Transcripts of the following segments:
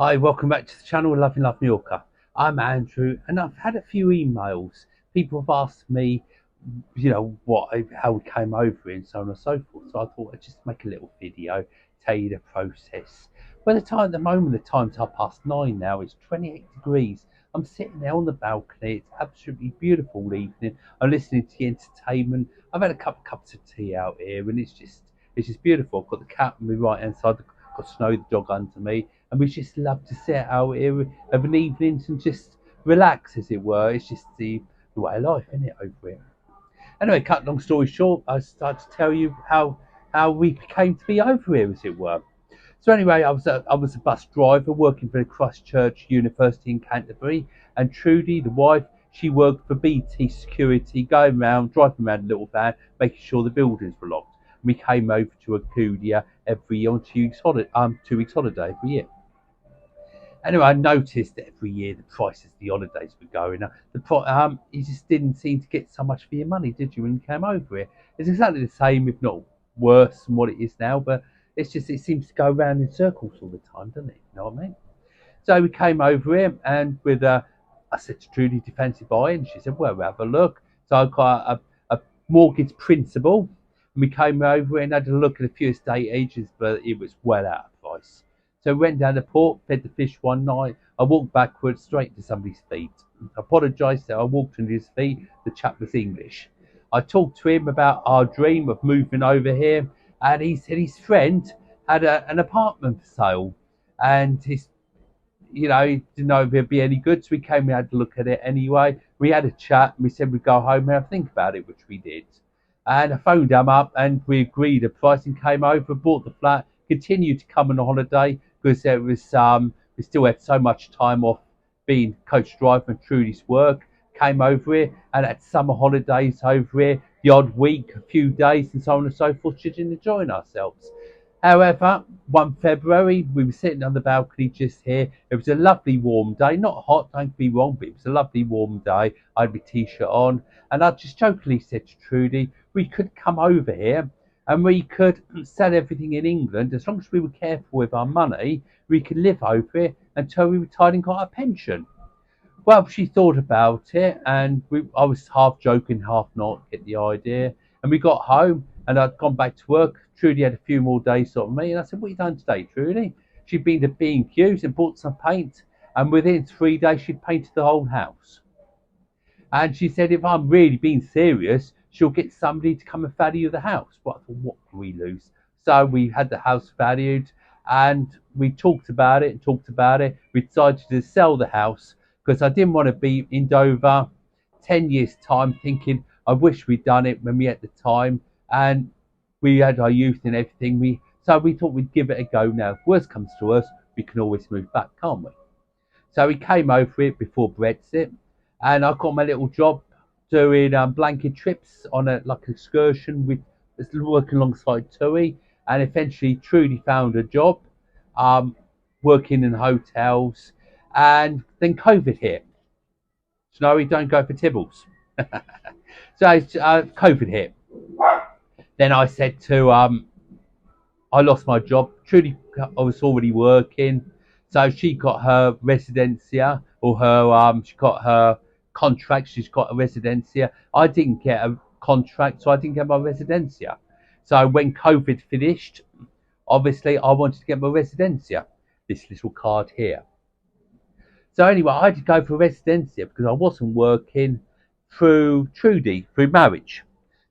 Hi, welcome back to the channel Love in Love Mallorca. I'm Andrew, and I've had a few emails. People have asked me, how we came over it and so on and so forth. So I thought I'd just make a little video, tell you the process. Well, at the moment, the time's 9:30 now. It's 28 degrees. I'm sitting there on the balcony. It's absolutely beautiful evening. I'm listening to the entertainment. I've had a couple of cups of tea out here, and it's just beautiful. I've got the cat on my right hand side. Got Snow the dog under me, and we just love to sit out here of an evenings and just relax, as it were. It's just the way of life, isn't it, over here? Anyway, cut long story short, I started to tell you how we came to be over here, as it were. So anyway, I was a bus driver working for the Christchurch University in Canterbury, and Trudy, the wife, she worked for BT Security, going around, driving around a little van, making sure the buildings were locked. We came over to Acudia every year on 2 weeks holiday every year. Anyway, I noticed that every year the prices of the holidays were going up. You just didn't seem to get so much for your money, did you, when you came over here? It's exactly the same, if not worse than what it is now, but it seems to go round in circles all the time, doesn't it? You know what I mean? So we came over here, and I said to Trudy, "Do you fancy buying?" She said, "Well, we'll have a look." So I got a mortgage principal, and we came over here and had a look at a few estate agents, but it was well out of price. So we went down the port, fed the fish one night. I walked backwards straight to somebody's feet. I apologised that I walked into his feet. The chap was English. I talked to him about our dream of moving over here, and he said his friend had an apartment for sale, and he didn't know if it'd be any good, so we came and had a look at it anyway. We had a chat, and we said we'd go home and have a think about it, which we did. And I phoned him up, and we agreed a price and came over, bought the flat, continued to come on a holiday because we still had so much time off being coach driver and Trudy's work. Came over here and had summer holidays over here, the odd week, a few days, and so on and so forth, just enjoying ourselves. However, one February, we were sitting on the balcony just here. It was a lovely warm day, not hot, don't be wrong, but it was a lovely warm day. I had my t-shirt on, and I just jokingly said to Trudy, we could come over here and we could sell everything in England. As long as we were careful with our money, we could live over here until we retired and got our pension. Well, she thought about it, and I was half joking, half not, get the idea. And we got home, and I'd gone back to work. Trudy had a few more days on me, and I said, "What have you done today, Trudy?" She'd been to B&Q's and bought some paint, and within 3 days, she'd painted the whole house. And she said, if I'm really being serious, she'll get somebody to come and value the house. But I thought, what can we lose? So we had the house valued, and we talked about it and talked about it. We decided to sell the house because I didn't want to be in Dover 10 years' time thinking, I wish we'd done it when we had the time. And we had our youth and everything. So we thought we'd give it a go now. If worst comes to us, we can always move back, can't we? So we came over it before Brexit, and I got my little job doing blanket trips on a like excursion with working alongside Tui, and eventually Trudy found a job um, working in hotels, and then COVID hit. Snowy, don't go for Tibbles. So COVID hit. Then I said to I lost my job. Trudy, I was already working, so she got her residencia, or she got her contract. She's got a residencia. I didn't get a contract, so I didn't get my residencia. So when COVID finished, obviously I wanted to get my residencia. This little card here. So anyway, I had to go for residencia because I wasn't working through Trudy, through marriage.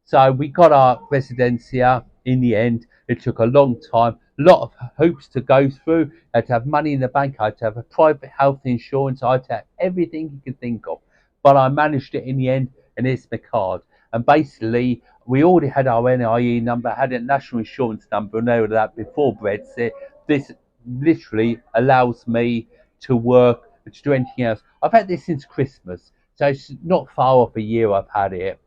So we got our residencia in the end. It took a long time, a lot of hoops to go through. I had to have money in the bank, I had to have a private health insurance, I had to have everything you could think of. But I managed it in the end, and it's my card. And basically, we already had our NIE number, had a national insurance number, and all of that before Brexit. This literally allows me to work and to do anything else. I've had this since Christmas, so it's not far off a year I've had it.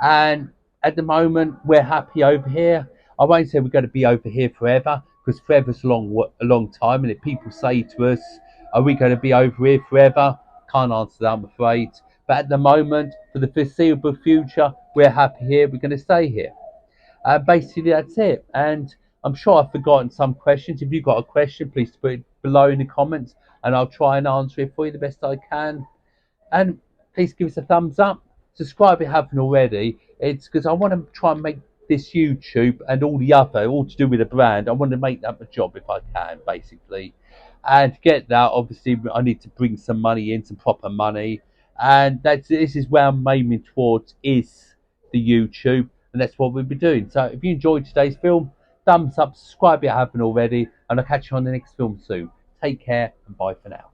And at the moment, we're happy over here. I won't say we're going to be over here forever, because forever's a long time. And if people say to us, "Are we going to be over here forever?" Can't answer that, I'm afraid. But at the moment, for the foreseeable future, we're happy here. We're going to stay here. Basically, that's it. And I'm sure I've forgotten some questions. If you've got a question, please put it below in the comments, and I'll try and answer it for you the best I can. And please give us a thumbs up. Subscribe if you haven't already. It's because I want to try and make this YouTube and all the other, all to do with the brand. I want to make that my job if I can, basically. And to get that, obviously, I need to bring some money in, some proper money. And this is where I'm aiming towards is the YouTube, and that's what we'll be doing. So if you enjoyed today's film, thumbs up, subscribe if you haven't already, and I'll catch you on the next film soon. Take care and bye for now.